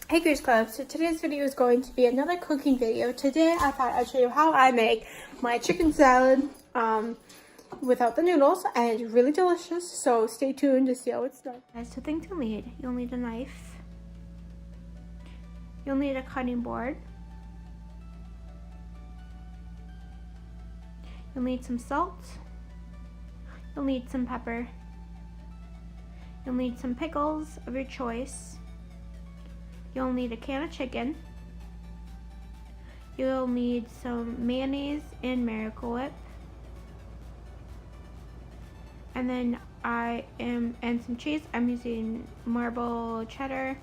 Hey Grease Club, so today's video is going to be another cooking video. Today I thought I'd show you how I make my chicken salad without the noodles, and it's really delicious, so stay tuned to see how it's done. So things you'll need: you'll need a knife, you'll need a cutting board, you'll need some salt, you'll need some pepper, you'll need some pickles of your choice, you'll need a can of chicken, you'll need some mayonnaise and Miracle Whip, and then and some cheese. I'm using marble cheddar.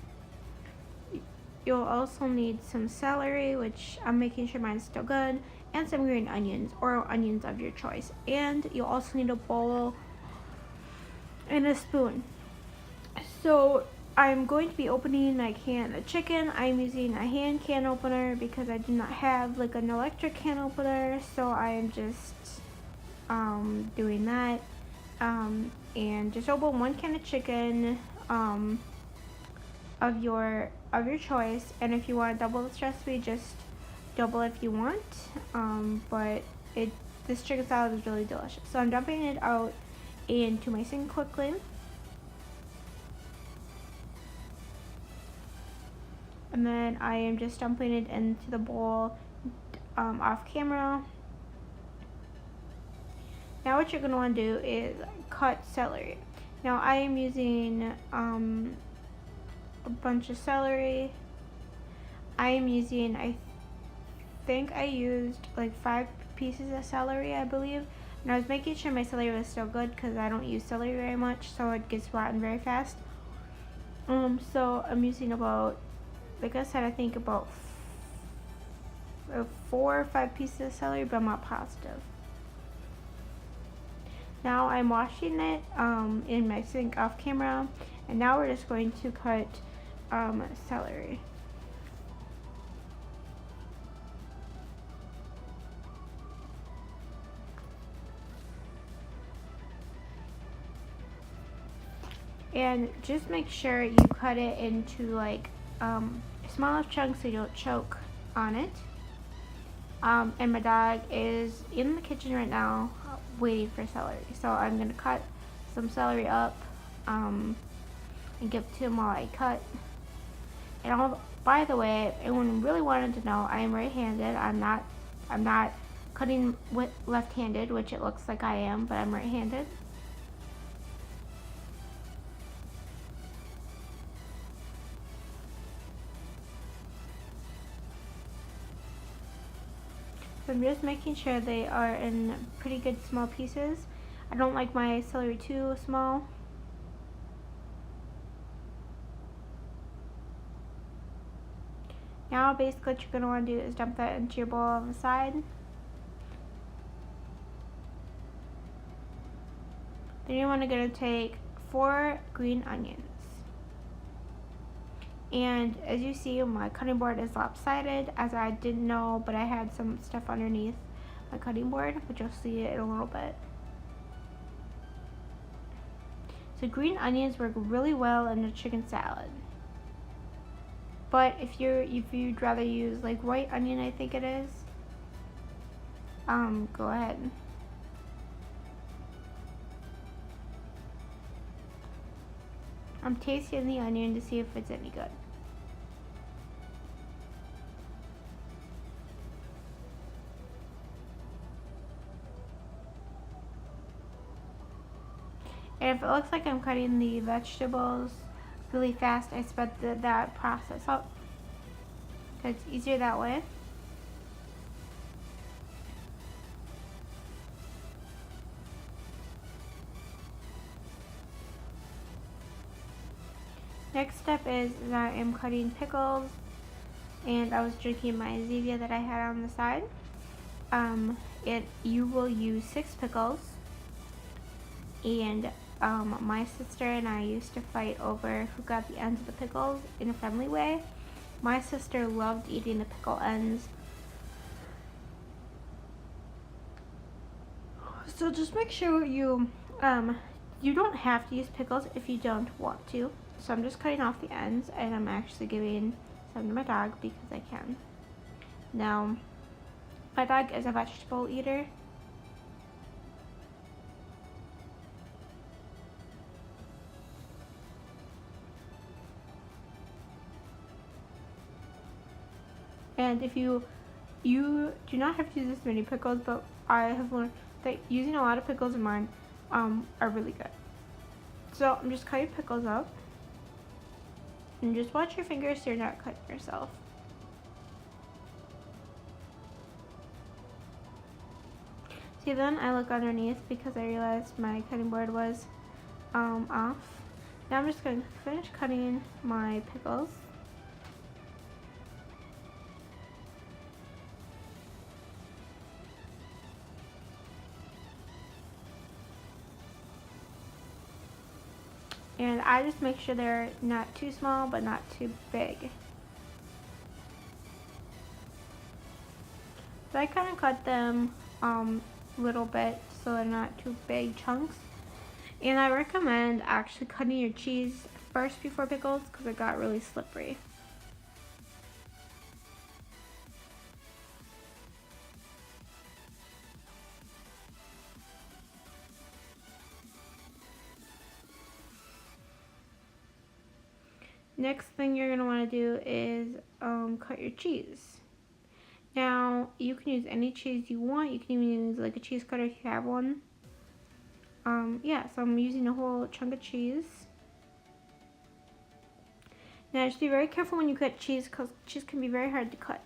You'll also need some celery, which I'm making sure mine's still good, and some green onions or onions of your choice. And you'll also need a bowl and a spoon. So I'm going to be opening a can of chicken. I'm using a hand can opener because I do not have like an electric can opener, so I am just doing that. And just open one can of chicken of your choice, and if you want to double this recipe, just double if you want. But this chicken salad is really delicious. So I'm dumping it out into my sink quickly. And then I am just dumping it into the bowl off camera. Now what you're going to want to do is cut celery. Now I am using a bunch of celery. I am using, I think I used like 5 pieces of celery, I believe. And I was making sure my celery was still good because I don't use celery very much, so it gets rotten very fast. So I'm using about, like I said, I think about 4 or 5 pieces of celery, but I'm not positive. Now I'm washing it in my sink off camera, and now we're just going to cut celery. And just make sure you cut it into like small chunks so you don't choke on it. And my dog is in the kitchen right now waiting for celery, so I'm gonna cut some celery up and give it to him while I cut. And by the way, if anyone really wanted to know, I am right-handed. I'm not cutting with left-handed, which it looks like I am, but I'm right-handed. So I'm just making sure they are in pretty good small pieces. I don't like my celery too small. Now basically what you're going to want to do is dump that into your bowl on the side. Then you want to take 4 green onions. And as you see, my cutting board is lopsided, as I didn't know, but I had some stuff underneath my cutting board, which you'll see in a little bit. So green onions work really well in a chicken salad. But if you'd rather use like white onion, I think it is, go ahead. I'm tasting the onion to see if it's any good. And if it looks like I'm cutting the vegetables really fast, I sped that process up. It's easier that way. Next step is that I am cutting pickles, and I was drinking my Zevia that I had on the side. You will use 6 pickles, and my sister and I used to fight over who got the ends of the pickles in a friendly way. My sister loved eating the pickle ends. So just make sure you don't have to use pickles if you don't want to. So I'm just cutting off the ends, and I'm actually giving some to my dog because I can. Now, my dog is a vegetable eater. And if you do not have to use this many pickles, but I have learned that using a lot of pickles in mine are really good. So I'm just cutting pickles up. And just watch your fingers so you're not cutting yourself. See, then I look underneath because I realized my cutting board was off. Now I'm just going to finish cutting my pickles. And I just make sure they're not too small but not too big. So I kind of cut them little bit so they're not too big chunks. And I recommend actually cutting your cheese first before pickles because it got really slippery. Next thing you're going to want to do is cut your cheese. Now, you can use any cheese you want. You can even use like a cheese cutter if you have one. Yeah, so I'm using a whole chunk of cheese. Now, just be very careful when you cut cheese because cheese can be very hard to cut.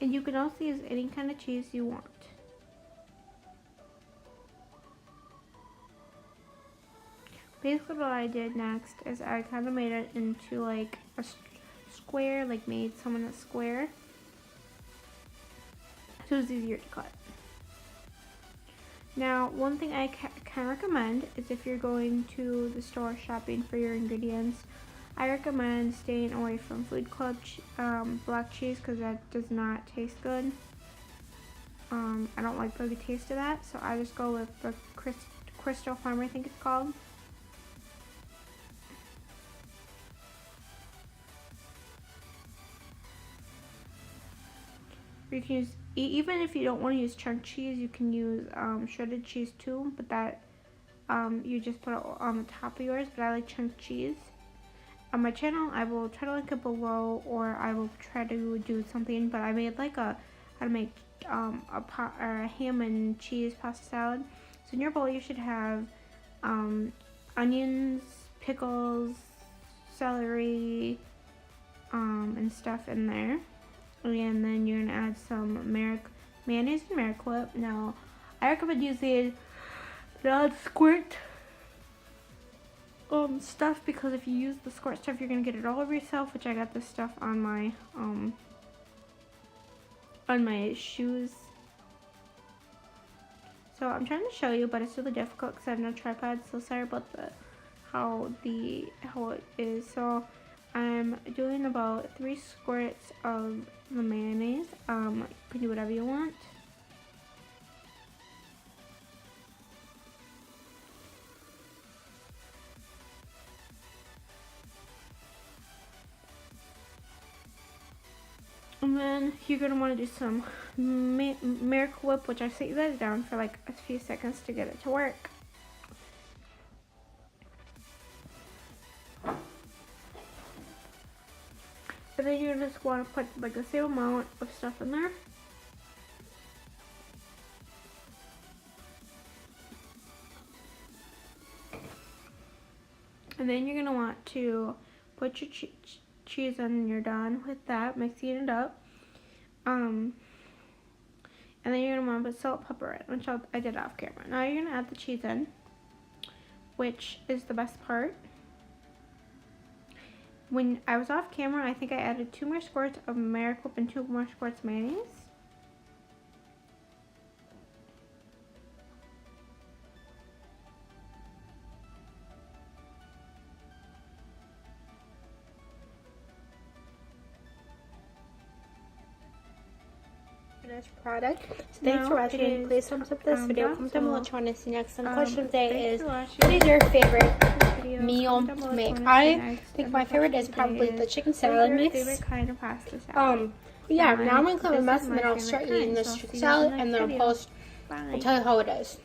And you can also use any kind of cheese you want. Basically what I did next is I kind of made it into like a square, like made someone a square. So it's easier to cut. Now, one thing I can recommend is if you're going to the store shopping for your ingredients, I recommend staying away from Food Club black cheese because that does not taste good. I don't like the taste of that, so I just go with the Crystal Farm, I think it's called. You can use, even if you don't want to use chunk cheese, you can use shredded cheese too, but that you just put it on the top of yours, but I like chunk cheese. On my channel, I will try to link it below, or I will try to do something, but I made like how to make a ham and cheese pasta salad. So in your bowl, you should have onions, pickles, celery, and stuff in there. And then you're gonna add some mayonnaise and Miracle-Whip. Now, I recommend using non-squirt stuff because if you use the squirt stuff, you're gonna get it all over yourself. Which I got this stuff on my shoes. So I'm trying to show you, but it's really difficult because I have no tripod. So sorry about how it is. So I'm doing about 3 squirts of the mayonnaise. You can do whatever you want. And then you're going to want to do some Miracle-Whip, which I set you guys down for like a few seconds to get it to work. And then you just want to put like the same amount of stuff in there. And then you're going to want to put your cheese in and you're done with that, mixing it up. And then you're going to want to put salt, pepper in, which I did off camera. Now you're going to add the cheese in. which is the best part. When I was off camera, I think I added 2 more squirts of Maricopa and 2 more squirts of mayonnaise. Finished product. So thanks for watching. Please thumbs up this video. Comment down below trying to see next. And the question today is, what is your favorite meal to make? I think my favorite is probably the chicken salad mix. Yeah, now I'm gonna clean my mess and then I'll start eating this chicken salad and then I'll tell you how it is.